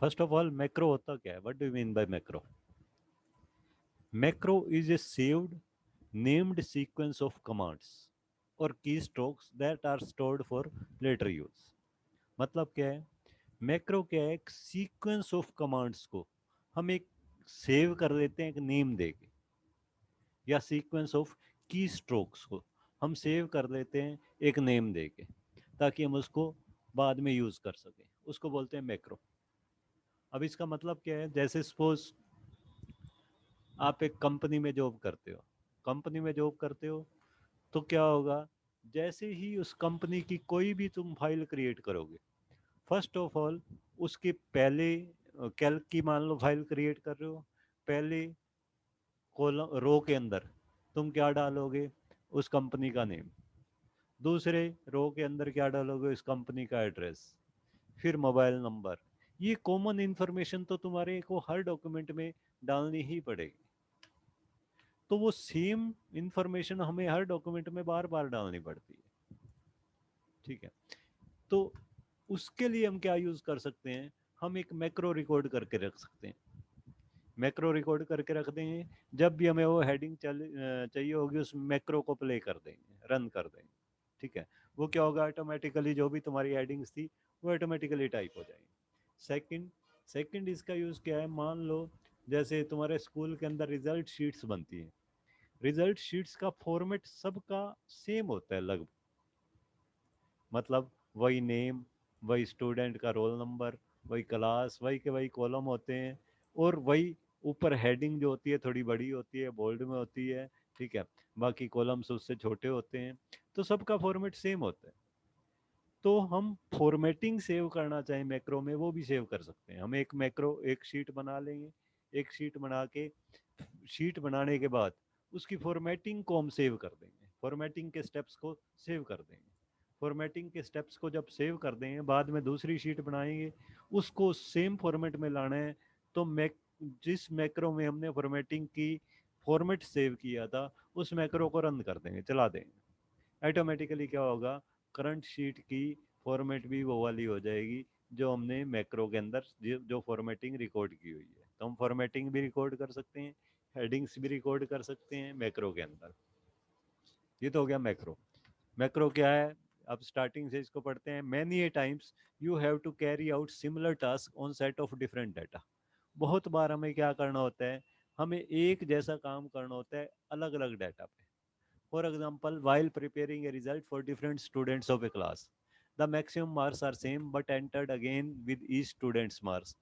First of all macro होता क्या है? What do you mean by macro? Macro is a saved named sequence of commands or keystrokes that are stored for later use. मतलब क्या है? Macro क्या है? एक sequence of commands को हम एक सेव कर देते हैं एक नेम देके, या सीक्वेंस ऑफ की स्ट्रोक्स को हम सेव कर देते हैं एक नेम देके, ताकि हम उसको बाद में यूज कर सकें। उसको बोलते हैं मैक्रो। अब इसका मतलब क्या है? जैसे सपोज आप एक कंपनी में जॉब करते हो, कंपनी में जॉब करते हो तो क्या होगा? जैसे ही उस कंपनी की कोई भी तुम फाइल क्रिएट करोगे, फर्स्ट ऑफ ऑल उसके पहले कैल्क की मान लो फाइल क्रिएट कर रहे हो, पहले कॉलम रो के अंदर तुम क्या डालोगे? उस कंपनी का नेम। दूसरे रो के अंदर क्या डालोगे? उस कंपनी का एड्रेस, फिर मोबाइल नंबर। ये कॉमन इंफॉर्मेशन तो तुम्हारे को हर डॉक्यूमेंट में डालनी ही पड़ेगी। तो वो सेम इंफॉर्मेशन हमें हर डॉक्यूमेंट में बार बार डालनी पड़ती है। ठीक है? तो उसके लिए हम क्या यूज कर सकते हैं? हम एक मैक्रो रिकॉर्ड करके रख सकते हैं। मैक्रो रिकॉर्ड करके रख देंगे, जब भी हमें वो हेडिंग चाहिए होगी उस मैक्रो को प्ले कर देंगे, रन कर देंगे। ठीक है? वो क्या होगा? ऑटोमेटिकली जो भी तुम्हारी हेडिंग्स थी वो ऑटोमेटिकली टाइप हो जाएंगी। सेकंड सेकंड इसका यूज क्या है? मान लो जैसे तुम्हारे स्कूल के अंदर रिजल्ट शीट्स बनती है, रिजल्ट शीट्स का फॉर्मेट सबका सेम होता है लगभग। मतलब वही नेम, वही स्टूडेंट का रोल नंबर, वही क्लास, वही के वही कॉलम होते हैं, और वही ऊपर हेडिंग जो होती है थोड़ी बड़ी होती है, बोल्ड में होती है। ठीक है? बाकी कॉलम्स उससे छोटे होते हैं, तो सबका फॉर्मेट सेम होता है। तो हम फॉर्मेटिंग सेव करना चाहें मैक्रो में, वो भी सेव कर सकते हैं। हम एक मैक्रो, एक शीट बना लेंगे, एक शीट बना के, शीट बनाने के बाद उसकी फॉर्मेटिंग को हम सेव कर देंगे, फॉर्मेटिंग के स्टेप्स को सेव कर देंगे। फॉर्मेटिंग के स्टेप्स को जब सेव कर देंगे, बाद में दूसरी शीट बनाएंगे, उसको सेम फॉर्मेट में लाना है। तो मैक जिस मैक्रो में हमने फॉर्मेटिंग की, फॉर्मेट सेव किया था, उस मैक्रो को रन कर देंगे, चला देंगे। ऑटोमेटिकली क्या होगा? करंट शीट की फॉर्मेट भी वो वाली हो जाएगी जो हमने मैक्रो के अंदर जो फॉर्मेटिंग रिकॉर्ड की हुई है। तो हम फॉर्मेटिंग भी रिकॉर्ड कर सकते हैं, हेडिंग्स भी रिकॉर्ड कर सकते हैं मैक्रो के अंदर। ये तो हो गया मैक्रो। मैक्रो क्या है? अब स्टार्टिंग से इसको पढ़ते हैं। Many a times you have to carry out similar task on set of different data. बहुत बार हमें क्या करना होता है? हमें एक जैसा काम करना होता है अलग अलग डाटा पे। For example, while preparing a result for different students of a class, the maximum marks are same but entered again with each student's marks।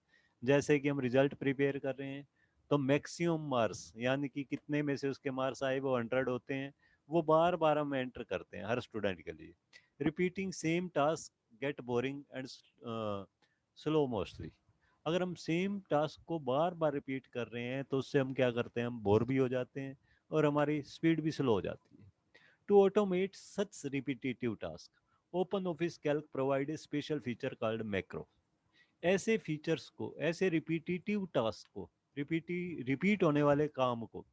जैसे कि हम रिजल्ट प्रिपेयर कर रहे हैं, तो मैक्सिमम मार्क्स यानी कि कितने में से उसके मार्क्स आए वो 100 होते हैं, वो बार बार हम एंटर करते हैं हर स्टूडेंट के लिए। Repeating same task get boring and slow mostly. अगर हम सेम टास्क को बार बार रिपीट कर रहे हैं तो उससे हम क्या करते हैं? हम बोर भी हो जाते हैं और हमारी स्पीड भी स्लो हो जाती है। To automate such repetitive tasks, OpenOffice Calc provides a special feature called macro। ऐसे फीचर्स को, ऐसे रिपीटिटिव टास्क को, रिपीट होने वाले काम को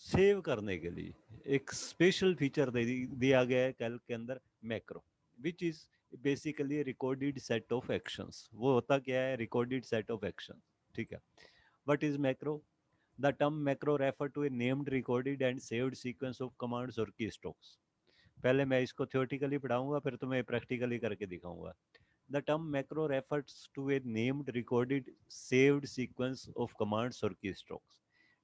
सेव करने के लिए एक स्पेशल फीचर दिया गया है कैल्क के अंदर, macro, which is basically recorded set of actions. वो होता क्या है? Recorded set of action. ठीक है? What is macro? The term macro refer to a named, recorded and saved sequence of commands or की स्ट्रोक्स। पहले मैं इसको थ्योरेटिकली पढ़ाऊंगा, फिर तुम्हें प्रैक्टिकली करके दिखाऊंगा। The term macro refers to a named, recorded, saved sequence of commands or की स्ट्रोक्स।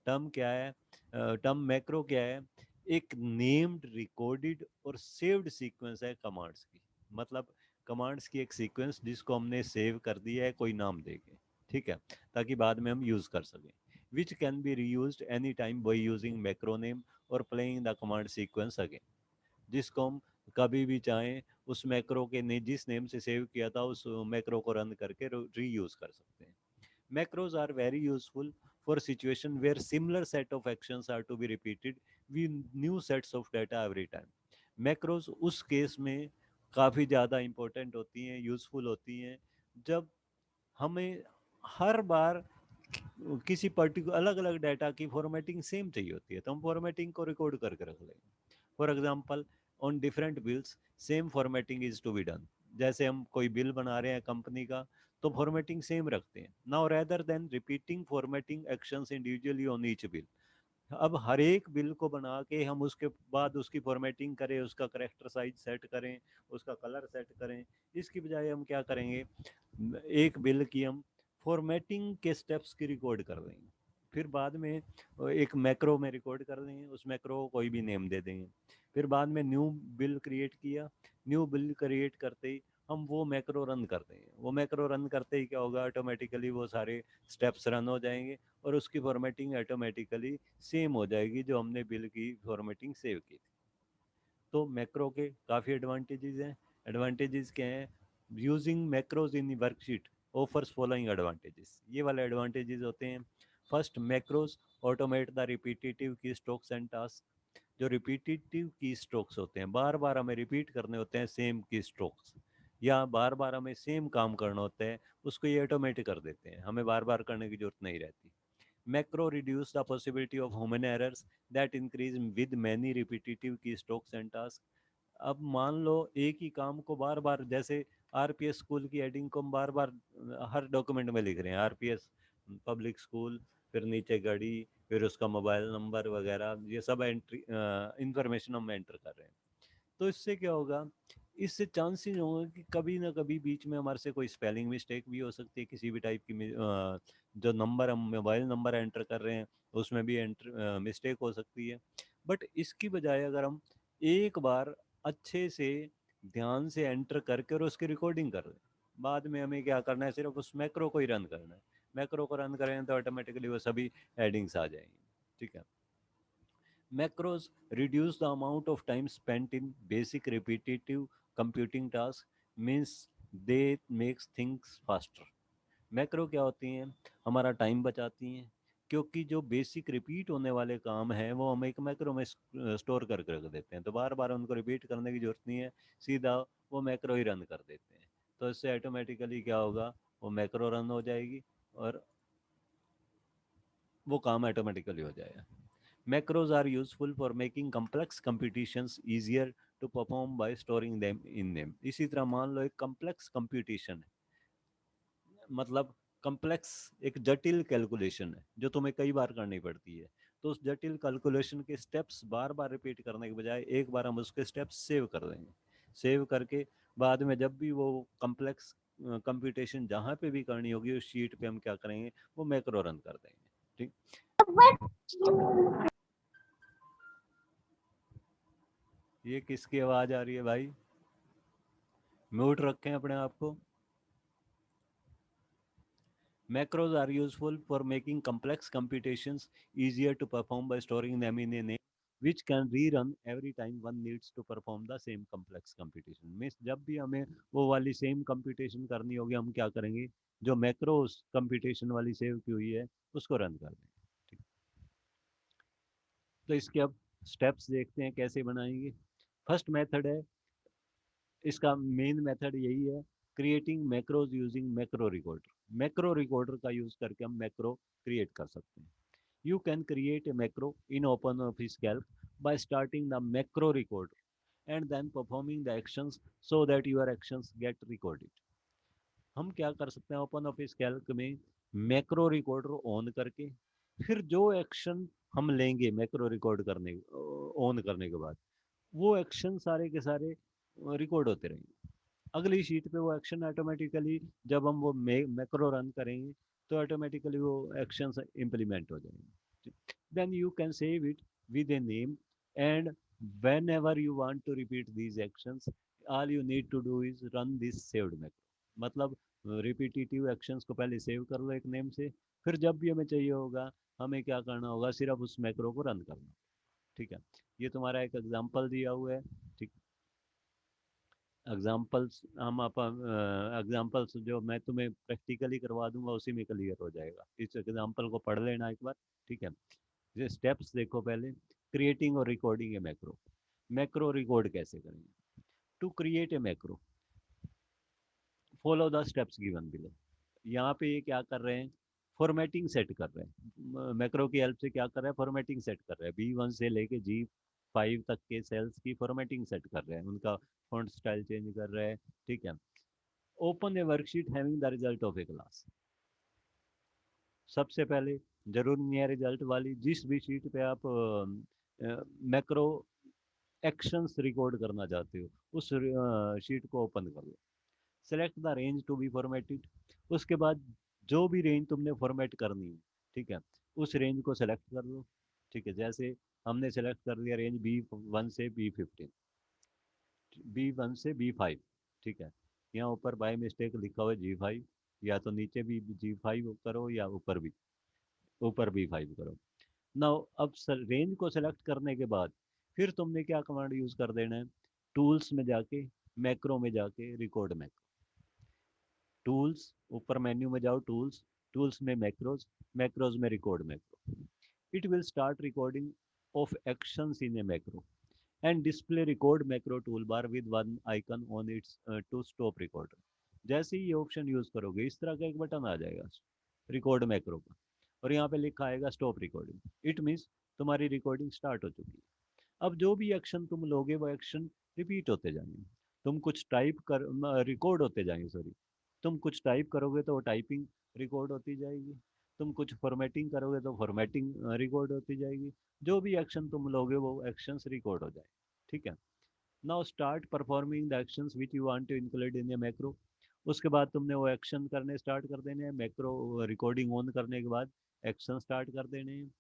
टर्म क्या है? टर्म मैक्रो क्या है? एक नेम्ड, रिकॉर्डेड और सेव्ड सीक्वेंस है कमांड्स की। मतलब कमांड्स की एक सीक्वेंस जिसको हमने सेव कर दिया है कोई नाम देके। ठीक है? ताकि बाद में हम यूज कर सकें। Which can be reused any time by using macro name और playing the command sequence again. जिसको हम कभी भी चाहें उस मैक्रो के ने जिस नेम से सेव किया था उस मैक्रो को रन करके रीयूज कर सकते हैं। Macros are very useful for situation where similar set of actions are to be repeated with new sets of data every time. Macros उस केस में काफ़ी ज़्यादा इंपॉर्टेंट होती हैं, यूजफुल होती हैं, जब हमें हर बार किसी पर्टिकुलर अलग अलग डाटा की फॉर्मेटिंग सेम चाहिए होती है, तो हम फॉर्मेटिंग को रिकॉर्ड करके रख लेंगे। For example, on different bills same formatting is to be done. जैसे हम कोई बिल बना रहे हैं कंपनी का, तो फॉर्मेटिंग सेम रखते हैं। Now rather than repeating formatting actions individually on each bill, अब हर एक बिल को बना के हम उसके बाद उसकी फॉर्मेटिंग करें, उसका करेक्टर साइज सेट करें, उसका कलर सेट करें, इसकी बजाय हम क्या करेंगे, एक बिल की हम फॉर्मेटिंग के स्टेप्स की रिकॉर्ड कर देंगे, फिर बाद में एक मैक्रो में रिकॉर्ड कर देंगे, उस मैक्रो को कोई भी नेम दे देंगे, फिर बाद में न्यू बिल क्रिएट किया, न्यू बिल क्रिएट करते ही हम वो मैक्रो रन कर देंगे, वो मैक्रो रन करते ही क्या होगा, ऑटोमेटिकली वो सारे स्टेप्स रन हो जाएंगे और उसकी फॉर्मेटिंग ऑटोमेटिकली सेम हो जाएगी जो हमने बिल की फॉर्मेटिंग सेव की थी। तो मैक्रो के काफ़ी एडवांटेजेस हैं। एडवांटेजेस क्या हैं, using macros in worksheet offers following advantages, ये वाले एडवांटेजेस होते हैं। First, macros automate the repetitive की स्ट्रोक्स एंड टास्क, जो रिपीटेटिव की स्ट्रोक्स होते हैं, बार बार हमें रिपीट करने होते हैं सेम की स्ट्रोक्स, या बार बार हमें सेम काम करना होता है, उसको ये ऑटोमेट कर देते हैं, हमें बार बार करने की जरूरत नहीं रहती। Macro reduce the possibility of human errors that increase with many repetitive keystrokes and tasks. अब मान लो एक ही काम को बार बार, जैसे आरपीएस स्कूल की हेडिंग को हम बार बार हर डॉक्यूमेंट में लिख रहे हैं, आरपीएस पब्लिक स्कूल, फिर नीचे घड़ी, फिर उसका मोबाइल नंबर वगैरह, ये सब एंट्री इंफॉर्मेशन हम एंटर कर रहे हैं। तो इससे क्या होगा, इससे चांसेस होंगे कि कभी ना कभी बीच में हमारे से कोई स्पेलिंग मिस्टेक भी हो सकती है, किसी भी टाइप की जो नंबर हम मोबाइल नंबर एंटर कर रहे हैं उसमें भी एंटर मिस्टेक हो सकती है। बट इसकी बजाय अगर हम एक बार अच्छे से ध्यान से एंटर करके और उसकी रिकॉर्डिंग कर लें, बाद में हमें क्या करना है, सिर्फ उस मैक्रो को ही रन करना है, मैक्रो को रन करें तो ऑटोमेटिकली वो सभी हेडिंग्स आ जाएंगी। ठीक है। Macros reduce the amount of time spent in basic repetitive computing tasks, means they makes things faster. Macro क्या होती हैं, हमारा टाइम बचाती हैं, क्योंकि जो बेसिक रिपीट होने वाले काम हैं वो हम एक मैक्रो में स्टोर करके रख देते हैं, तो बार बार उनको रिपीट करने की जरूरत नहीं है, सीधा वो मैक्रो ही रन कर देते हैं। तो इससे ऑटोमेटिकली क्या होगा, वो मैक्रो रन हो जाएगी और वो काम ऑटोमेटिकली हो जाएगा। Macros are useful for making complex computations easier to perform by storing them in them. इसी तरह मान लो एक complex computation है, मतलब complex एक जटिल कैलकुलेशन है जो तुम्हें कई बार करनी पड़ती है, तो उस जटिल कैलकुलेशन के स्टेप्स बार बार रिपीट करने के बजाय एक बार हम उसके स्टेप्स सेव कर देंगे, सेव करके बाद में जब भी वो कम्प्लेक्स कंप्यूटेशन जहाँ पे भी करनी होगी उस शीट पे हम क्या करेंगे, वो मैक्रो रन कर देंगे। ठीक। ये किसकी आवाज आ रही है भाई, म्यूट रखें अपने आप को। Macros are useful for making complex computations easier to perform by storing them in a name which can rerun every time one needs to perform the same complex computation. Means जब भी हमें वो वाली same computation करनी होगी हम क्या करेंगे, जो मैक्रोस कंप्यूटेशन वाली सेव की हुई है उसको रन कर देंगे। ठीक। तो इसके अब स्टेप्स देखते हैं कैसे बनाएंगे। फर्स्ट मेथड है, इसका मेन मेथड यही है, creating macros using macro recorder. Macro recorder का यूज करके हम मैक्रो क्रिएट कर सकते हैं। You can create a macro in Open Office Calc by starting the macro recorder and then performing the actions so that your actions get recorded. हम क्या कर सकते हैं, ओपन ऑफिस कैल्क में मैक्रो रिकॉर्डर ऑन करके फिर जो action हम लेंगे मैक्रो रिकॉर्ड करने ऑन करने के बाद, वो एक्शन सारे के सारे रिकॉर्ड होते रहेंगे अगली शीट पे। वो एक्शन ऑटोमेटिकली जब हम वो मैक्रो रन करेंगे तो ऑटोमेटिकली वो एक्शन इम्प्लीमेंट हो जाएंगे। Then you can save it with a name and whenever you want to repeat these actions all you need to do is run this saved macro. मतलब repetitive actions को पहले save कर लो एक name से, फिर जब भी हमें चाहिए होगा हमें क्या करना होगा, सिर्फ उस मैक्रो को रन करना। ठीक है। ये तुम्हारा एक एग्जांपल दिया हुआ है। ठीक। एग्जाम्पल्स हम अपन एग्जाम्पल्स जो मैं तुम्हें प्रैक्टिकली करवा दूंगा उसी में क्लियर हो जाएगा, इस एग्जाम्पल को पढ़ लेना एक बार। ठीक है। ये स्टेप्स देखो पहले, क्रिएटिंग और recording a macro. Macro record कैसे करेंगे, to create a macro follow the steps given below. यहाँ पे ये क्या कर रहे हैं, फॉर्मेटिंग सेट कर रहे हैं, मैक्रो की हेल्प से क्या कर रहे हैं, फॉर्मेटिंग सेट कर रहे हैं, B1 से लेके G5 तक के सेल्स की फॉर्मेटिंग सेट कर रहे हैं, उनका फॉन्ट स्टाइल चेंज कर रहे हैं, ठीक है। Open A worksheet having the result of A class. सबसे पहले जरूरी नहीं है रिजल्ट वाली, जिस भी शीट पे आप मैक्रो एक्शंस रिकॉर्ड करना चाहते हो उस शीट को ओपन कर लो। Select the range to be formatted. उसके बाद जो भी रेंज तुमने फॉर्मेट करनी है, ठीक है, उस रेंज को सेलेक्ट कर लो। ठीक है, जैसे हमने सेलेक्ट कर लिया रेंज B1 से B15, B1 से B5, ठीक है। यहाँ ऊपर बाय मिस्टेक लिखा हुआ है G5, या तो नीचे भी G5 करो या ऊपर B5 करो। नाउ अब रेंज को सेलेक्ट करने के बाद फिर तुमने क्या कमांड यूज कर देना है, टूल्स में जाके, मैक्रो में जाके रिकॉर्ड मैक्रो। टूल्स, ऊपर मेन्यू में जाओ, टूल्स, टूल्स में मैक्रोज, मैक्रोज में record macro. It will start recording of actions in a macro and display record macro toolbar with one icon on its to stop recorder. जैसे ही ये option use करोगे इस तरह का एक बटन आ जाएगा रिकॉर्ड मैक्रो का, और यहाँ पे लिखा आएगा स्टॉप रिकॉर्डिंग। इट मीन्स तुम्हारी रिकॉर्डिंग स्टार्ट हो चुकी है। अब जो भी एक्शन तुम लोगे वो एक्शन रिपीट होते जाएंगे। तुम कुछ टाइप कर रिकॉर्ड होते जाएंगे, सॉरी। तुम कुछ टाइप करोगे तो वो टाइपिंग रिकॉर्ड होती जाएगी। तुम कुछ फॉर्मेटिंग करोगे तो फॉर्मेटिंग रिकॉर्ड होती जाएगी। जो भी एक्शन तुम लोगे वो एक्शंस रिकॉर्ड हो जाए, ठीक है। Now start performing the actions which you want to include in a macro. उसके बाद तुमने वो एक्शन करने स्टार्ट कर देने हैं। मैक्रो रिकॉर्डिंग ऑन करने के बाद एक्शन स्टार्ट कर देने हैं।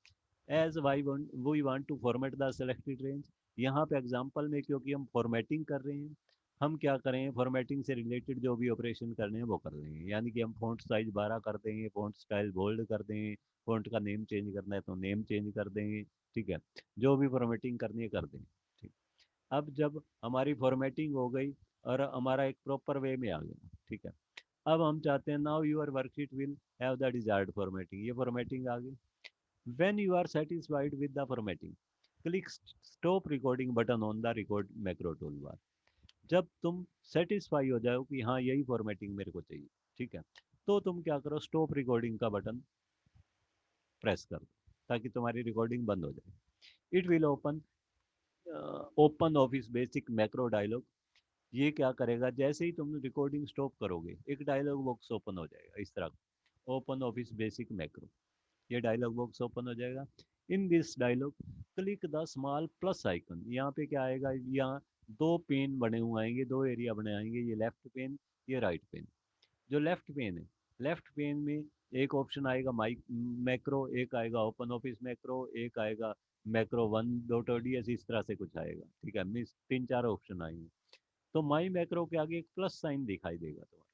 As we want to format the selected range. यहाँ पे एग्जांपल में क्योंकि हम फॉर्मेटिंग कर रहे हैं, हम क्या करें, फॉर्मेटिंग से रिलेटेड जो भी ऑपरेशन करने हैं वो कर रहे हैं। यानी कि हम फॉन्ट साइज 12 कर देंगे, फॉन्ट स्टाइल बोल्ड कर देंगे, फॉन्ट का नेम चेंज करना है तो नेम चेंज कर देंगे, ठीक है। जो भी फॉर्मेटिंग करनी है कर देंगे, ठीक। अब जब हमारी फॉर्मेटिंग हो गई और हमारा एक प्रॉपर वे में आ गया, ठीक है। अब हम चाहते हैं now your worksheet will have the desired formatting. ये फॉर्मेटिंग आ गई। When you are satisfied with the formatting, click stop recording button on the record macro toolbar. जब तुम सेटिस्फाई हो जाओ कि हाँ यही फॉर्मेटिंग मेरे को चाहिए, ठीक है, तो तुम क्या करो, स्टॉप रिकॉर्डिंग का बटन प्रेस कर दो ताकि तुम्हारी रिकॉर्डिंग बंद हो जाए। It will open office basic macro dialog. ये क्या करेगा, जैसे ही तुम रिकॉर्डिंग स्टॉप करोगे एक डायलॉग बॉक्स ओपन हो जाएगा इस तरह, ओपन ऑफिस बेसिक मैक्रो। ये डायलॉग बॉक्स ओपन हो जाएगा। In this dialog click the small plus icon. यहाँ पे क्या आएगा, यहाँ दो पेन बने हुए आएंगे, दो एरिया बने आएंगे, ये लेफ्ट पेन, ये राइट पेन। जो लेफ्ट पेन है, लेफ्ट पेन में एक ऑप्शन आएगा माइक मैक्रो, एक आएगा ओपन ऑफिस मैक्रो, एक आएगा मैक्रो 1.ds, इस तरह से कुछ आएगा, ठीक है। मीन्स 3-4 ऑप्शन आएंगे। तो माई मैक्रो के आगे एक प्लस साइन दिखाई देगा तुम्हारा,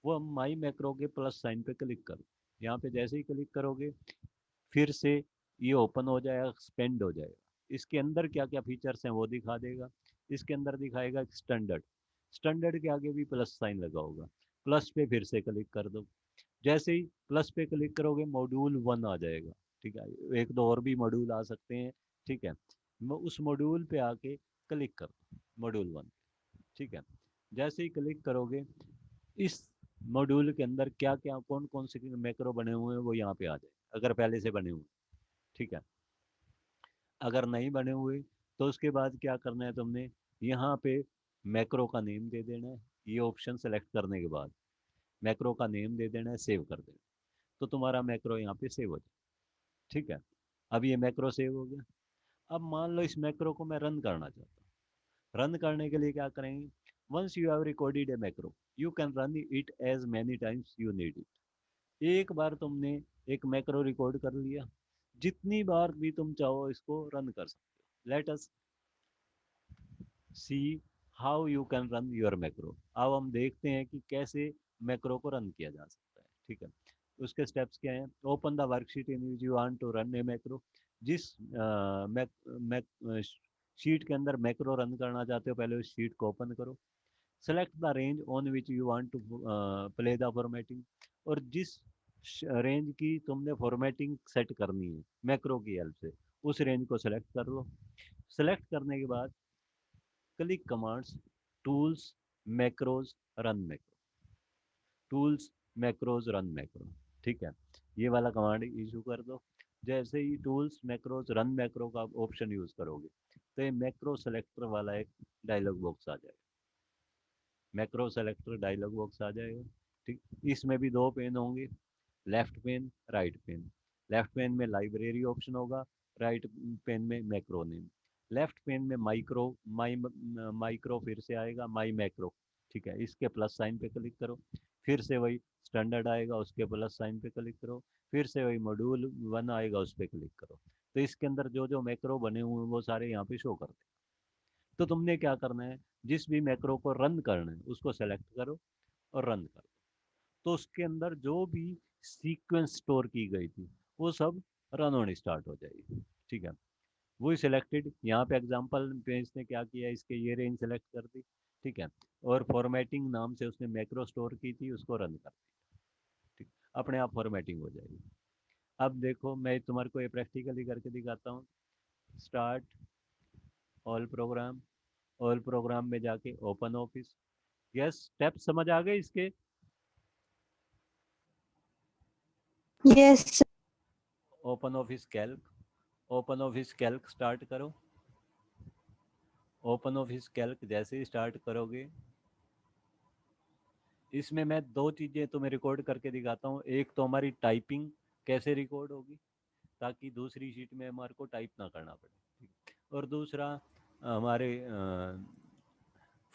वो माई मैक्रो के प्लस साइन पे क्लिक करो। यहाँ पे जैसे ही क्लिक करोगे फिर से ये ओपन हो जाएगा, एक्सपेंड हो जाएगा। इसके अंदर क्या क्या फीचर्स हैं वो दिखा देगा। इसके अंदर दिखाएगा स्टैंडर्ड, स्टैंडर्ड के आगे भी प्लस साइन लगा होगा, प्लस पे फिर से क्लिक कर दो। जैसे ही प्लस पे क्लिक करोगे मॉड्यूल 1 आ जाएगा, ठीक है। एक दो और भी मॉड्यूल आ सकते हैं, ठीक है। उस मॉड्यूल पे आके क्लिक कर दो, मॉड्यूल 1, ठीक है। जैसे ही क्लिक करोगे इस मॉड्यूल के अंदर क्या क्या कौन कौन से मैक्रो बने हुए हैं वो यहाँ पे आ जाए, अगर पहले से बने हुए, ठीक है। अगर नहीं बने हुए तो उसके बाद क्या करना है तुमने, यहाँ पे मैक्रो का नेम दे देना है। ये ऑप्शन सेलेक्ट करने के बाद मैक्रो का नेम दे देना है, सेव कर देना, तो तुम्हारा मैक्रो यहाँ पे सेव हो जाए, ठीक है। अब ये मैक्रो सेव हो गया। अब मान लो इस मैक्रो को मैं रन करना चाहता हूँ। रन करने के लिए क्या करेंगे, once you have recorded a macro you can run it as many times you need it. एक बार तुमने एक मैक्रो रिकॉर्ड कर लिया, जितनी बार भी तुम चाहो इसको रन कर सकते हो। Let us see how you can run your macro. अब हम देखते हैं कि कैसे मैक्रो को रन किया जा सकता है, ठीक है। उसके स्टेप्स क्या हैं, open the worksheet in which you want to run a macro. जिस मैक मैक शीट के अंदर मैक्रो रन करना चाहते हो पहले उस शीट को ओपन करो। Select the range on which you want to play the formatting. और जिस रेंज की तुमने फॉर्मेटिंग सेट करनी है मैक्रो की हेल्प से, उस रेंज को सेलेक्ट कर लो। सेलेक्ट करने के बाद click commands, tools, macros, run macro, tools, macros, run macro, ठीक है। ये वाला कमांड इशू कर दो। जैसे ही टूल्स, मैक्रोज, रन मैक्रो का ऑप्शन यूज करोगे तो ये मैक्रो सेलेक्टर वाला एक डायलॉग बॉक्स आ जाएगा। मैक्रो सेलेक्टर डायलॉग बॉक्स आ जाएगा। ठीक, इसमें भी दो पेन होंगे, left pane right pane. Left pane में लाइब्रेरी ऑप्शन होगा, राइट पेन में मैक्रो नेम। लेफ्ट पेन में माइक्रो माइक्रो फिर से आएगा, माई मैक्रो। ठीक है, इसके प्लस साइन पे क्लिक करो, फिर से वही स्टैंडर्ड आएगा, उसके प्लस साइन पे क्लिक करो, फिर से वही मॉड्यूल 1 आएगा, उस पर क्लिक करो। तो इसके अंदर जो जो मैक्रो बने हुए हैं वो सारे यहाँ पे शो करते हैं। तो तुमने क्या करना है, जिस भी मैक्रो को रन करना है उसको सेलेक्ट करो और रन करो। तो उसके अंदर जो भी सीक्वेंस स्टोर की गई थी वो सब रन होनी स्टार्ट हो जाएगी। ठीक है, वही सिलेक्टेड, यहाँ पे एग्जांपल पे इसने क्या किया, इसके ये रेंज सेलेक्ट कर दी। ठीक है, और फॉर्मेटिंग नाम से उसने मैक्रो स्टोर की थी, उसको रन कर दी। ठीक, अपने आप फॉर्मेटिंग हो जाएगी। अब देखो मैं तुम्हारे को ये प्रैक्टिकली करके दिखाता हूँ। Start all programme, all programme में जाके ओपन ऑफिस। यस, स्टेप समझ आ गए इसके? Yes. Open Office Calc, open Office Calc start करो। ओपन ऑफिस कैल्क जैसे ही स्टार्ट करोगे, इसमें मैं दो चीज़ें तुम्हें रिकॉर्ड करके दिखाता हूँ। एक तो हमारी टाइपिंग कैसे रिकॉर्ड होगी, ताकि दूसरी शीट में हमारे को टाइप ना करना पड़े। ठीक, और दूसरा हमारे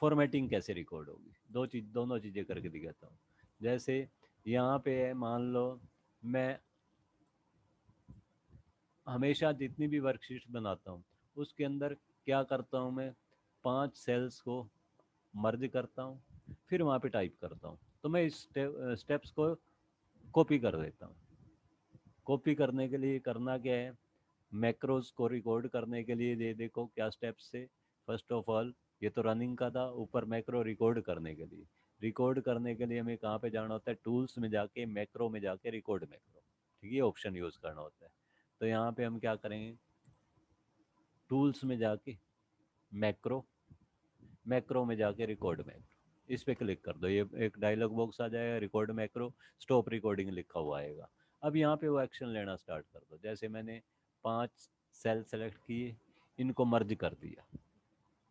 फॉर्मेटिंग कैसे रिकॉर्ड होगी। दोनों चीज़ें करके दिखाता हूँ। जैसे यहाँ पे है, मान लो मैं हमेशा जितनी भी वर्कशीट बनाता हूँ उसके अंदर क्या करता हूँ, मैं 5 सेल्स को मर्ज करता हूँ, फिर वहाँ पे टाइप करता हूँ। तो मैं इस स्टेप्स को कॉपी कर देता हूँ। कॉपी करने के लिए करना क्या है, मैक्रोज को रिकॉर्ड करने के लिए ये देखो क्या स्टेप्स है। फर्स्ट ऑफ ऑल, ये तो रनिंग का था, ऊपर मैक्रो रिकॉर्ड करने के लिए, रिकॉर्ड करने के लिए हमें कहाँ पे जाना होता है, टूल्स में जाके मैक्रो में जाके रिकॉर्ड मैक्रो। ठीक है, ये ऑप्शन यूज़ करना होता है। तो यहाँ पे हम क्या करेंगे, टूल्स में जाके मैक्रो, मैक्रो में जाके रिकॉर्ड मैक्रो, इस पे क्लिक कर दो। ये एक डायलॉग बॉक्स आ जाएगा, रिकॉर्ड मैक्रो, स्टॉप रिकॉर्डिंग लिखा हुआ आएगा। अब यहाँ पे वो एक्शन लेना स्टार्ट कर दो। जैसे मैंने 5 सेल सेलेक्ट किए, इनको मर्ज कर दिया।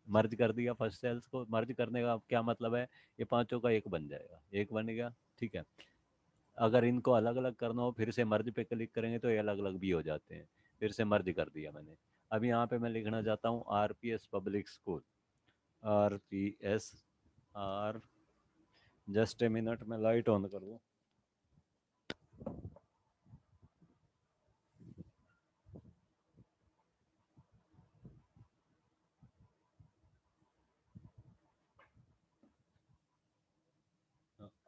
मर्ज कर दिया, फर्स्ट सेल्स को मर्ज करने का क्या मतलब है, ये पांचों का एक बन जाएगा, एक बन गया। ठीक है, अगर इनको अलग अलग करना हो फिर से मर्ज पे क्लिक करेंगे तो ये अलग अलग भी हो जाते हैं। फिर से मर्ज कर दिया मैंने। अब यहाँ पे मैं लिखना चाहता हूँ RPS public school, RPS, just a minute में लाइट ऑन कर दूँ।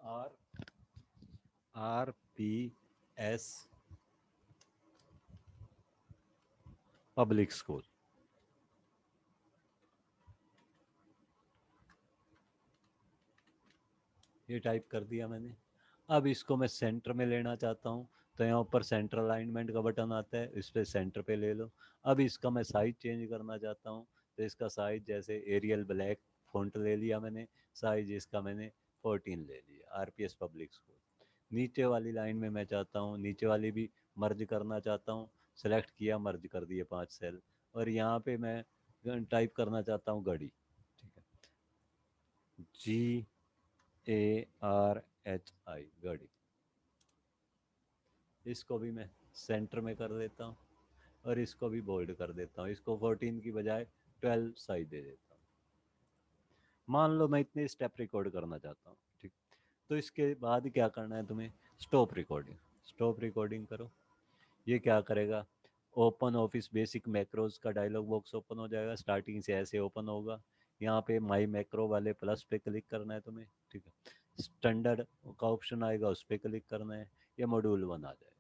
आर RPS पब्लिक स्कूल, ये टाइप कर दिया मैंने। अब इसको मैं सेंटर में लेना चाहता हूँ, तो यहाँ ऊपर सेंटर अलाइनमेंट का बटन आता है, इस पर सेंटर पे ले लो। अब इसका मैं साइज चेंज करना चाहता हूँ, तो इसका साइज जैसे एरियल ब्लैक फॉन्ट ले लिया मैंने, साइज इसका मैंने 14 ले लिया, RPS पब्लिक स्कूल। नीचे वाली लाइन में मैं चाहता हूँ, नीचे वाली भी मर्ज करना चाहता हूँ, सेलेक्ट किया, मर्ज कर दिए 5 सेल। और यहाँ पे मैं टाइप करना चाहता हूँ घड़ी। ठीक है, GARHI, घड़ी। इसको भी मैं सेंटर में कर देता हूँ, और इसको भी बोल्ड कर देता हूँ, इसको 14 की बजाय 12 साइज दे देता हूँ। मान लो मैं इतने स्टेप रिकॉर्ड करना चाहता हूँ। ठीक, तो इसके बाद क्या करना है तुम्हें, स्टॉप रिकॉर्डिंग। स्टॉप रिकॉर्डिंग करो। ये क्या करेगा, ओपन ऑफिस बेसिक मैक्रोज का डायलॉग बॉक्स ओपन हो जाएगा, स्टार्टिंग से ऐसे ओपन होगा। यहाँ पे माई मैक्रो वाले प्लस पे क्लिक करना है तुम्हें। ठीक है, स्टैंडर्ड का ऑप्शन आएगा, उस पर क्लिक करना है, ये मॉड्यूल 1 आ जाएगा।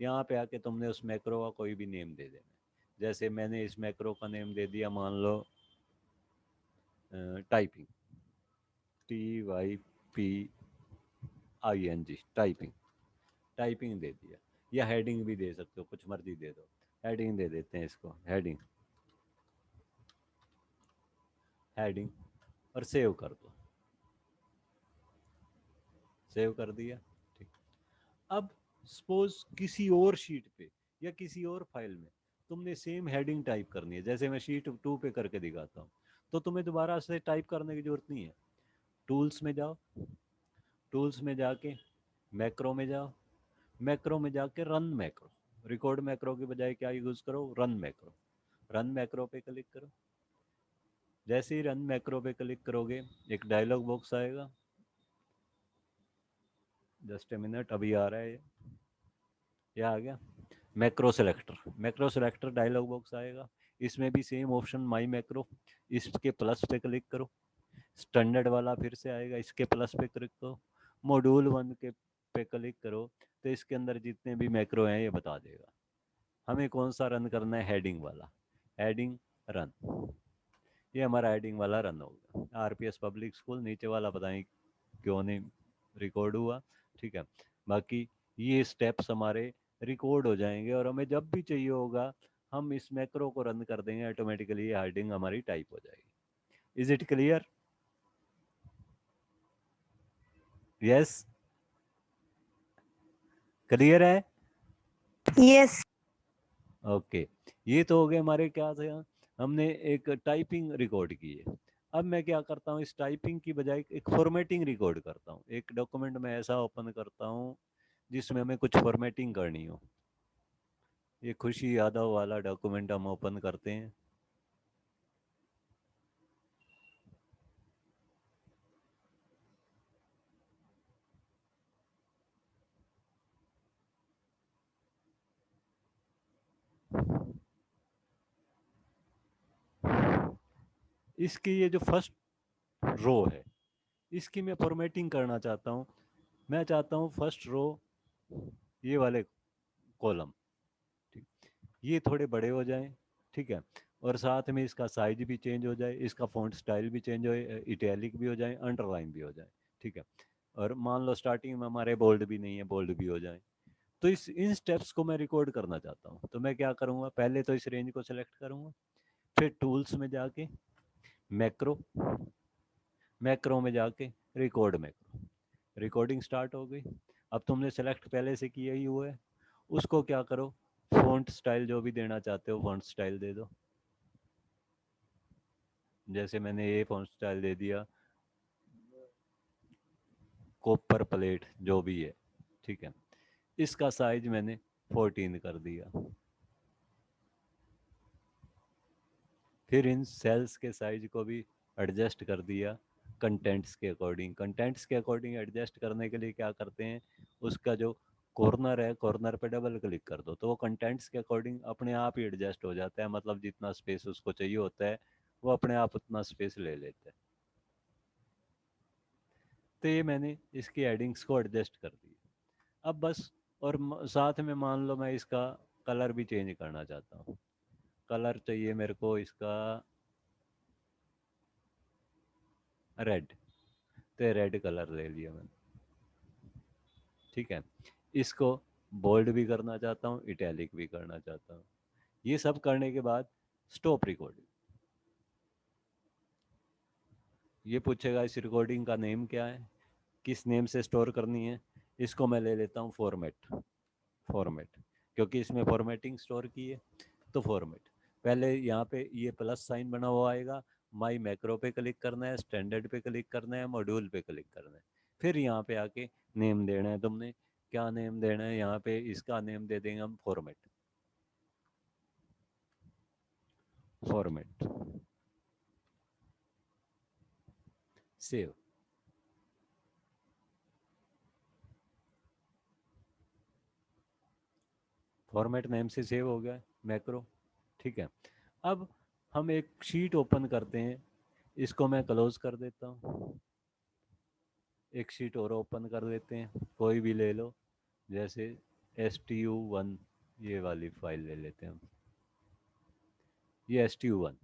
यहाँ पे आके तुमने उस मैक्रो का कोई भी नेम दे देना है। जैसे मैंने इस मैक्रो का नेम दे दिया, मान लो टाइपिंग, TYPING, टाइपिंग। टाइपिंग दे दिया, या हेडिंग भी दे सकते हो, कुछ मर्जी दे दो। हेडिंग दे देते हैं इसको, हेडिंग, हेडिंग, और सेव कर दो। सेव कर दिया। ठीक, अब सपोज किसी और शीट पे या किसी और फाइल में तुमने सेम हेडिंग टाइप करनी है, जैसे मैं शीट 2 पे करके दिखाता हूँ, तो तुम्हें दोबारा से टाइप करने की जरूरत नहीं है। टूल्स में जाओ, टूल्स में जाके मैक्रो में जाओ, मैक्रो में जाके रन मैक्रो, रिकॉर्ड मैक्रो की बजाय क्या यूज करो, रन मैक्रो। रन मैक्रो पे क्लिक करो। जैसे ही रन मैक्रो पे क्लिक करोगे एक डायलॉग बॉक्स आएगा, जस्ट ए मिनट, अभी आ रहा है ये आ गया। Macro selector, macro selector dialog box आएगा। इसमें भी सेम ऑप्शन माई मैक्रो, इसके प्लस पे क्लिक करो। स्टैंडर्ड वाला फिर से आएगा, इसके प्लस पे क्लिक करो। मॉड्यूल वन के पे क्लिक करो तो इसके अंदर जितने भी मैक्रो हैं ये बता देगा। हमें कौन सा रन करना है, हेडिंग वाला, हेडिंग रन। ये हमारा हेडिंग वाला रन हो गया। आरपीएस पब्लिक स्कूल, नीचे वाला बताएं क्यों नहीं रिकॉर्ड हुआ, ठीक है। बाकी ये स्टेप्स हमारे रिकॉर्ड हो जाएंगे और हमें जब भी चाहिए होगा हम इस मैक्रो को रन कर देंगे, ऑटोमेटिकली ये हेडिंग हमारी टाइप हो जाएगी। Is it clear? Yes, clear है? Yes. ओके, ये तो हो गए हमारे क्या थे, हमने एक टाइपिंग रिकॉर्ड की है। अब मैं क्या करता हूँ, इस टाइपिंग की बजाय एक फॉर्मेटिंग रिकॉर्ड करता हूँ। एक डॉक्यूमेंट में ऐसा ओपन करता हूँ जिसमें हमें कुछ फॉर्मेटिंग करनी हो। ये खुशी यादव वाला डॉक्यूमेंट हम ओपन करते हैं। इसकी ये जो फर्स्ट रो है इसकी मैं फॉर्मेटिंग करना चाहता हूँ। मैं चाहता हूँ फर्स्ट रो, ये वाले कॉलम, ठीक, ये थोड़े बड़े हो जाएं, ठीक है। और साथ में इसका साइज भी चेंज हो जाए, इसका फॉन्ट स्टाइल भी चेंज हो, इटैलिक भी हो जाए, अंडरलाइन भी हो जाए, ठीक है। और मान लो स्टार्टिंग में हमारे बोल्ड भी नहीं है, बोल्ड भी हो जाए। तो इस इन स्टेप्स को मैं रिकॉर्ड करना चाहता हूँ, तो मैं क्या करूँगा, पहले तो इस रेंज को सिलेक्ट करूँगा, फिर टूल्स में जाके मैक्रो, मैक्रो में जाके रिकॉर्ड मैक्रो, रिकॉर्डिंग स्टार्ट हो गई। अब तुमने सेलेक्ट पहले से किया ही हुआ है, उसको क्या करो, फॉन्ट स्टाइल जो भी देना चाहते हो फॉन्ट स्टाइल दे दो। जैसे मैंने ये फॉन्ट स्टाइल दे दिया, कॉपर प्लेट जो भी है, ठीक है। इसका साइज मैंने 14 कर दिया। फिर इन सेल्स के साइज को भी एडजस्ट कर दिया कंटेंट्स के अकॉर्डिंग। कंटेंट्स के अकॉर्डिंग एडजस्ट करने के लिए क्या करते हैं, उसका जो कॉर्नर है, कॉर्नर पे डबल क्लिक कर दो तो वो कंटेंट्स के अकॉर्डिंग अपने आप ही एडजस्ट हो जाता है। मतलब जितना स्पेस उसको चाहिए होता है वो अपने आप उतना स्पेस ले लेता है। तो ये मैंने इसकी एडिंग्स को एडजस्ट कर दिया। अब बस, और साथ में मान लो मैं इसका कलर भी चेंज करना चाहता हूँ। कलर चाहिए मेरे को इसका रेड, तो रेड कलर ले लिया मैंने, ठीक है। इसको बोल्ड भी करना चाहता हूँ, इटैलिक भी करना चाहता हूँ। ये सब करने के बाद स्टॉप रिकॉर्डिंग। ये पूछेगा इस रिकॉर्डिंग का नेम क्या है, किस नेम से स्टोर करनी है। इसको मैं ले लेता हूँ फॉर्मेट, फॉर्मेट, क्योंकि इसमें फॉर्मेटिंग स्टोर की है तो फॉर्मेट। पहले यहाँ पे ये प्लस साइन बना हुआ आएगा, माई मैक्रो पे क्लिक करना है, स्टैंडर्ड पे क्लिक करना है, मॉड्यूल पे क्लिक करना है। फिर यहाँ पे आके नेम देना है, तुमने क्या नेम देना है, यहाँ पे इसका नेम दे देंगे हम format, format, save. Format name से सेव हो गया मैक्रो, ठीक है। अब हम एक शीट ओपन करते हैं, इसको मैं क्लोज कर देता हूँ। एक शीट और ओपन कर देते हैं, कोई भी ले लो, जैसे STU1, ये वाली फाइल ले लेते हैं हम। ये STU1,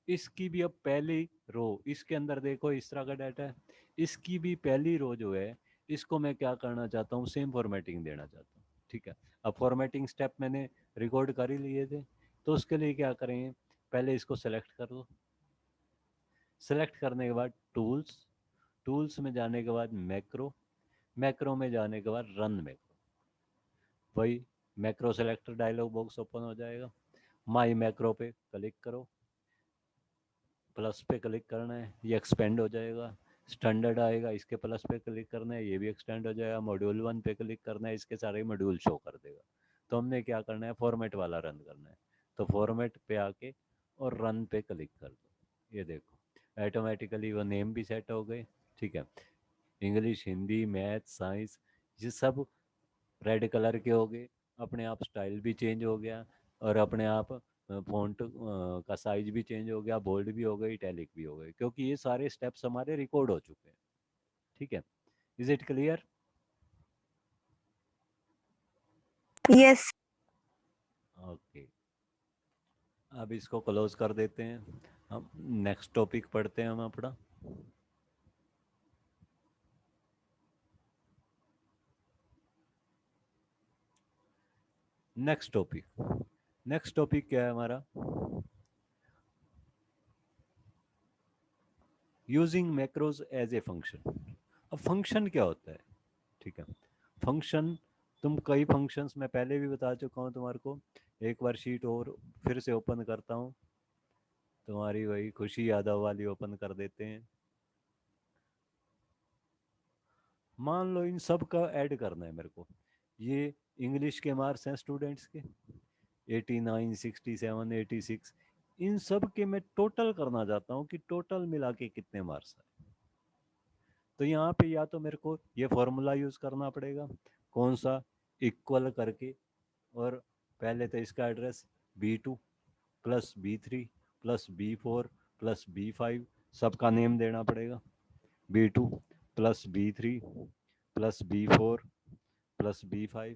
इसकी भी अब पहली रो, इसके अंदर देखो इस तरह का डाटा है। इसकी भी पहली रो जो है, इसको मैं क्या करना चाहता हूँ, सेम फॉर्मेटिंग देना चाहता हूँ, ठीक है। अब फॉर्मेटिंग स्टेप मैंने रिकॉर्ड कर ही लिए थे, तो उसके लिए क्या करेंगे, पहले इसको सेलेक्ट कर लो। सेलेक्ट करने के बाद टूल्स, टूल्स में जाने के बाद मैक्रो, मैक्रो में जाने के बाद रन मैक्रो, वही macro selector dialog box open हो जाएगा। माई मैक्रो पे क्लिक करो, प्लस पे क्लिक करना है, ये एक्सपेंड हो जाएगा। स्टैंडर्ड आएगा, इसके प्लस पे क्लिक करना है, ये भी एक्सटेंड हो जाएगा, मॉड्यूल 1 पे क्लिक करना है, इसके सारे मॉड्यूल शो कर देगा। तो हमने क्या करना है, फॉर्मेट वाला रन करना है। तो फॉर्मेट पे आके और रन पे क्लिक कर दो, ये देखो ऑटोमेटिकली वो नेम भी सेट हो गए। ठीक है, इंग्लिश, हिंदी, मैथ, साइंस, ये सब रेड कलर के हो गए। अपने आप स्टाइल भी चेंज हो गया, और अपने आप फॉन्ट का साइज भी चेंज हो गया, बोल्ड भी हो गई, इटैलिक भी हो गई, क्योंकि ये सारे स्टेप्स हमारे रिकॉर्ड हो चुके हैं। ठीक है, is it clear? Yes. Okay, अब इसको क्लोज कर देते हैं, हम नेक्स्ट टॉपिक पढ़ते हैं हम अपना। नेक्स्ट टॉपिक क्या है हमारा? Using macros as a function. अब फंक्शन क्या होता है? ठीक है, फंक्शन, तुम कई फंक्शंस मैं पहले भी बता चुका हूँ तुम्हारे को। एक बार शीट और फिर से ओपन करता हूँ, तुम्हारी वही खुशी यादव वाली ओपन कर देते हैं। मान लो इन सब का ऐड करना है मेरे को। ये इंग्लिश के मार्क्स हैं स्टूडेंट्स के, 89, 67, 86, इन सब के मैं टोटल करना चाहता हूँ कि टोटल मिला के कितने मार्क्स आए। तो यहाँ पे या तो मेरे को ये फॉर्मूला यूज करना पड़ेगा, कौन सा, इक्वल करके, और पहले तो इसका address B2 plus B3 plus B4 plus B5, सबका नेम देना पड़ेगा। B2 plus B3 plus B4 plus B5,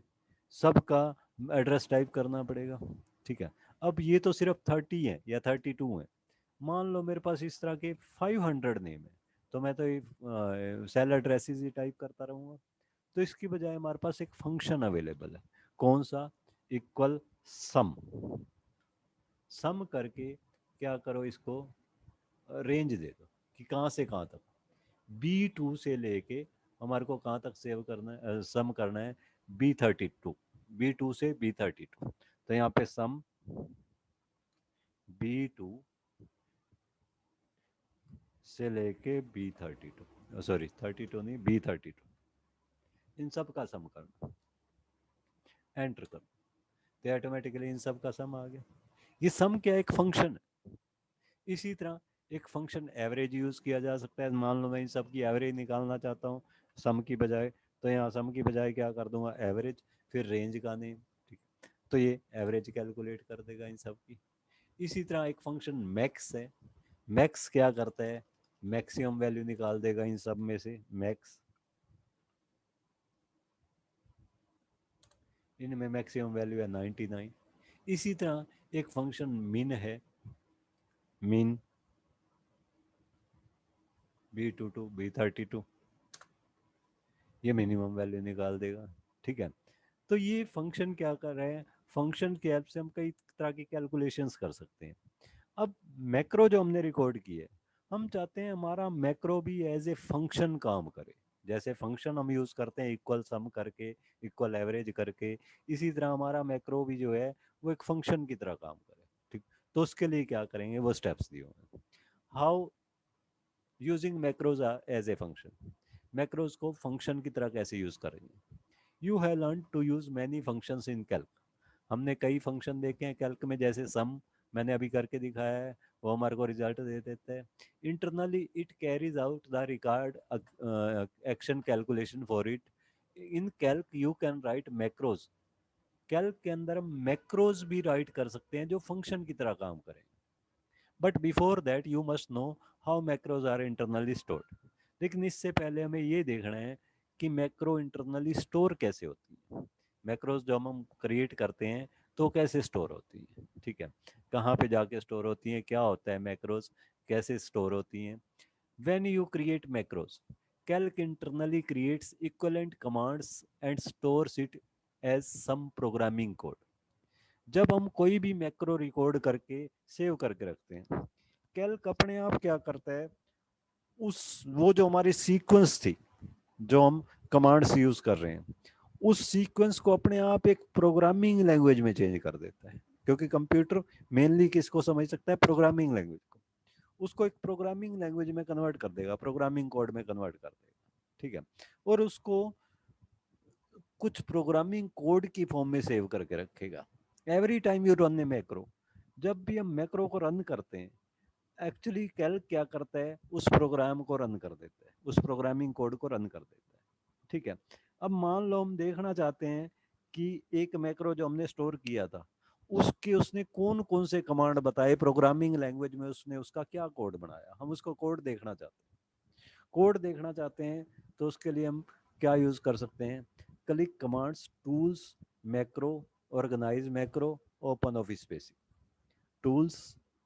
सबका एड्रेस टाइप करना पड़ेगा। ठीक है, अब ये तो सिर्फ 30 है या 32 है। मान लो मेरे पास इस तरह के 500 नेम है, तो मैं तो ये सेल एड्रेसेस ही टाइप करता रहूँगा। तो इसकी बजाय हमारे पास एक फंक्शन अवेलेबल है, कौन सा, इक्वल सम। सम करके क्या करो, इसको रेंज दे दो कि कहाँ से कहाँ तक। B2 से लेके हमारे को कहाँ तक सेव करना है, सम करना है, B32, B2 से B32। तो यहाँ पे सम B2 से लेके B32, सॉरी 32 नहीं, B32, इन सब का सम करना, एंटर करो, तो ऑटोमेटिकली इन सब का सम आ गया। ये सम क्या, एक फंक्शन है। इसी तरह एक फंक्शन एवरेज यूज किया जा सकता है। मान लो मैं इन सब की एवरेज निकालना चाहता हूँ सम की बजाय, तो यहाँ सम की बजाय क्या कर दूंगा, एवरेज, फिर रेंज का नेम। ठीक, तो ये एवरेज कैलकुलेट कर देगा इन सब की। इसी तरह एक फंक्शन मैक्स है। मैक्स क्या करता है, मैक्सिमम वैल्यू निकाल देगा इन सब में से, मैक्स, इनमें मैक्सिमम वैल्यू है 99। इसी तरह एक फंक्शन मिन है, मिन, B22 B32, ये मिनिमम वैल्यू निकाल देगा। ठीक है, तो ये फंक्शन क्या कर रहे हैं, फंक्शन की हेल्प से हम कई तरह की कैलकुलेशंस कर सकते हैं। अब मैक्रो जो हमने रिकॉर्ड की है, हम चाहते हैं हमारा मैक्रो भी एज ए फंक्शन काम करे। जैसे फंक्शन हम यूज करते हैं इक्वल सम करके, इक्वल एवरेज करके, इसी तरह हमारा मैक्रो भी जो है वो एक फंक्शन की तरह काम करे। ठीक, तो उसके लिए क्या करेंगे, वो स्टेप्स दिए हुए हैं। How using macros as a function, macros को फंक्शन की तरह कैसे यूज करेंगे। You have learn to use many functions in Calc. हमने कई फंक्शन देखे हैं कैल्क में, जैसे सम मैंने अभी करके दिखाया है, वो हमारे को रिजल्ट दे देते हैं। Internally it carries out the record action calculation for it. In Calc you can write macros. Calc के अंदर हम मैक्रोज भी राइट कर सकते हैं जो फंक्शन की तरह काम करें। But before that you must know how macros are internally stored. लेकिन इससे पहले हमें ये देखना है कि मैक्रो इंटरनली स्टोर कैसे होती है। मैक्रोज जो हम क्रिएट करते हैं तो कैसे स्टोर होती है, ठीक है, कहाँ पे जाके स्टोर होती हैं, क्या होता है मैक्रोज, कैसे स्टोर होती हैं। When you create macros, Calc internally creates equivalent commands and stores it as some programming code. जब हम कोई भी मैक्रो रिकॉर्ड करके सेव करके रखते हैं, कैल्क अपने आप क्या करता है, उस वो जो हमारी सीक्वेंस थी, जो हम कमांड्स यूज कर रहे हैं, उस सीक्वेंस को अपने आप एक प्रोग्रामिंग लैंग्वेज में चेंज कर देता है। क्योंकि कंप्यूटर मेनली किसको समझ सकता है, प्रोग्रामिंग लैंग्वेज को। उसको एक प्रोग्रामिंग लैंग्वेज में कन्वर्ट कर देगा, प्रोग्रामिंग कोड में कन्वर्ट कर देगा, ठीक है। और उसको कुछ प्रोग्रामिंग कोड की फॉर्म में सेव करके रखेगा। Every time you run a macro, जब भी हम मैक्रो को रन करते हैं, एक्चुअली कैल्क क्या करता है, उस प्रोग्राम को रन कर देता है, उस प्रोग्रामिंग कोड को रन कर देता है, ठीक है। अब मान लो हम देखना चाहते हैं कि एक मैक्रो जो हमने स्टोर किया था, उसके उसने कौन कौन से कमांड बताए, प्रोग्रामिंग लैंग्वेज में उसने उसका क्या कोड बनाया, हम उसको कोड देखना चाहते हैं। कोड देखना चाहते हैं तो उसके लिए हम क्या यूज कर सकते हैं, click commands, tools, macro, organise macro, Open office Basic. Tools,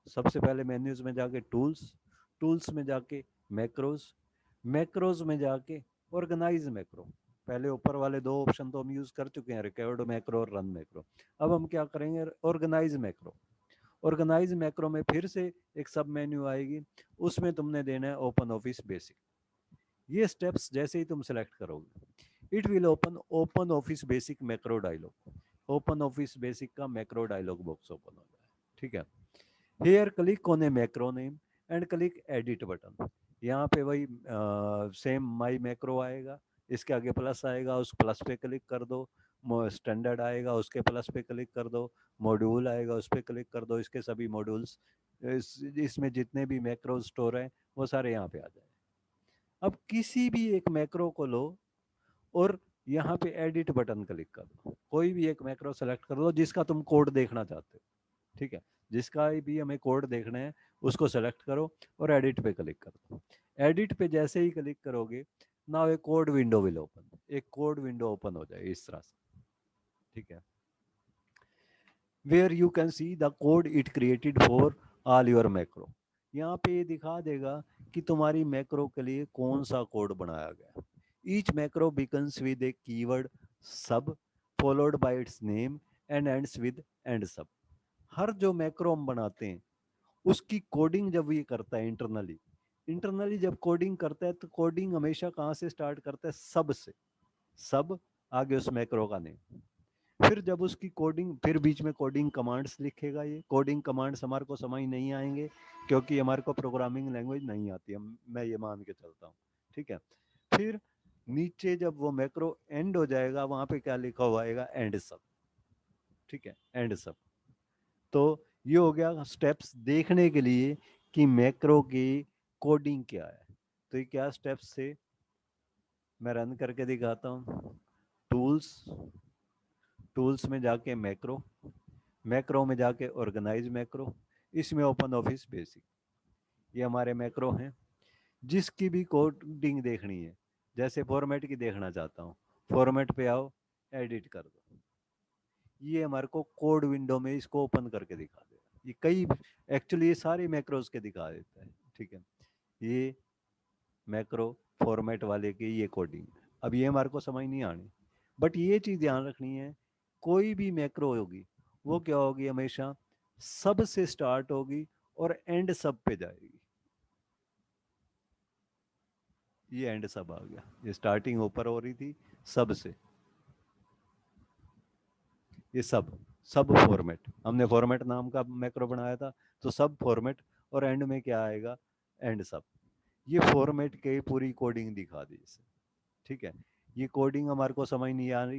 सबसे पहले मेन्यूज में जाके टूल्स, टूल्स में जाके मैक्रोज, मैक्रोज में जाके ऑर्गेनाइज मैक्रो। पहले ऊपर वाले दो ऑप्शन तो हम यूज कर चुके हैं, रिकॉर्ड मैक्रो और रन मैक्रो। अब हम क्या करेंगे, ऑर्गेनाइज मैक्रो। ऑर्गेनाइज मैक्रो में फिर से एक सब मेन्यू आएगी, उसमें तुमने देना है ओपन ऑफिस बेसिक। ये स्टेप्स जैसे ही तुम सेलेक्ट करोगे, it will open office basic macro dialog, open office basic का मैक्रो डायलॉग बॉक्स ओपन हो जाए, ठीक है। Here click on a macro name and click edit button. यहाँ पे वही सेम माई मैक्रो आएगा, इसके आगे प्लस आएगा, उस प्लस पे क्लिक कर दो। स्टैंडर्ड आएगा, उसके प्लस पे क्लिक कर दो। मॉड्यूल आएगा, उस पर क्लिक कर दो, इसके सभी मॉड्यूल्स, इसमें जितने भी मैक्रो स्टोर हैं वो सारे यहाँ पे आ जाए। अब किसी भी एक मैक्रो को लो और यहाँ पे एडिट बटन क्लिक कर दो, कोई भी एक मैक्रो सेलेक्ट कर दो जिसका तुम कोड देखना चाहते हो, ठीक है। जिसका भी हमें कोड देखना है उसको सेलेक्ट करो और एडिट पे क्लिक कर दो। एडिट पे जैसे ही क्लिक करोगे, now a code window will open, एक कोड विंडो ओपन हो जाए इस तरह से, ठीक है। Where you can see the code it created for all your macro. यहाँ पे ये दिखा देगा कि तुम्हारी मैक्रो के लिए कौन सा कोड बनाया गया। Each macro begins with a keyword sub followed by its name and ends with end sub. हर जो मैक्रो हम बनाते हैं उसकी कोडिंग जब ये करता है इंटरनली, इंटरनली जब कोडिंग करता है तो कोडिंग हमेशा कहाँ से स्टार्ट करता है, सब से। सब आगे उस मैक्रो का नेम, फिर जब उसकी कोडिंग, फिर बीच में कोडिंग कमांड्स लिखेगा। ये कोडिंग कमांड्स हमारे को समझ नहीं आएंगे क्योंकि हमारे को प्रोग्रामिंग लैंग्वेज नहीं आती है, मैं ये मान के चलता हूँ, ठीक है। फिर नीचे जब वो मैक्रो एंड हो जाएगा, वहां पे क्या लिखा हुआ आएगा, एंड सब, ठीक है, एंड सब। तो ये हो गया स्टेप्स देखने के लिए कि मैक्रो की कोडिंग क्या है। तो ये क्या स्टेप्स से मैं रन करके दिखाता हूँ। टूल्स, टूल्स में जाके मैक्रो, मैक्रो में जाके ऑर्गेनाइज मैक्रो, इसमें ओपन ऑफिस बेसिक। ये हमारे मैक्रो हैं। जिसकी भी कोडिंग देखनी है, जैसे फॉर्मेट की देखना चाहता हूँ, फॉर्मेट पे आओ, एडिट कर दो। ये हमारे को कोड विंडो में इसको ओपन करके दिखा देगा। ये कई, एक्चुअली ये सारे मैक्रोज के दिखा देता है, ठीक है। ये मैक्रो फॉर्मेट वाले की ये कोडिंग। अब ये हमारे को समझ नहीं आनी, बट ये चीज़ ध्यान रखनी है, कोई भी मैक्रो होगी वो क्या होगी, हमेशा सब से स्टार्ट होगी और एंड सब पे जाएगी। ये एंड सब आ गया, ये स्टार्टिंग ऊपर हो रही थी सब से, ये सब, सब फॉर्मेट, हमने फॉर्मेट नाम का मैक्रो बनाया था, तो सब फॉर्मेट, और एंड में क्या आएगा, एंड सब। ये फॉर्मेट के पूरी कोडिंग दिखा दी इसे, ठीक है। ये कोडिंग हमारे को समझ नहीं आ रही,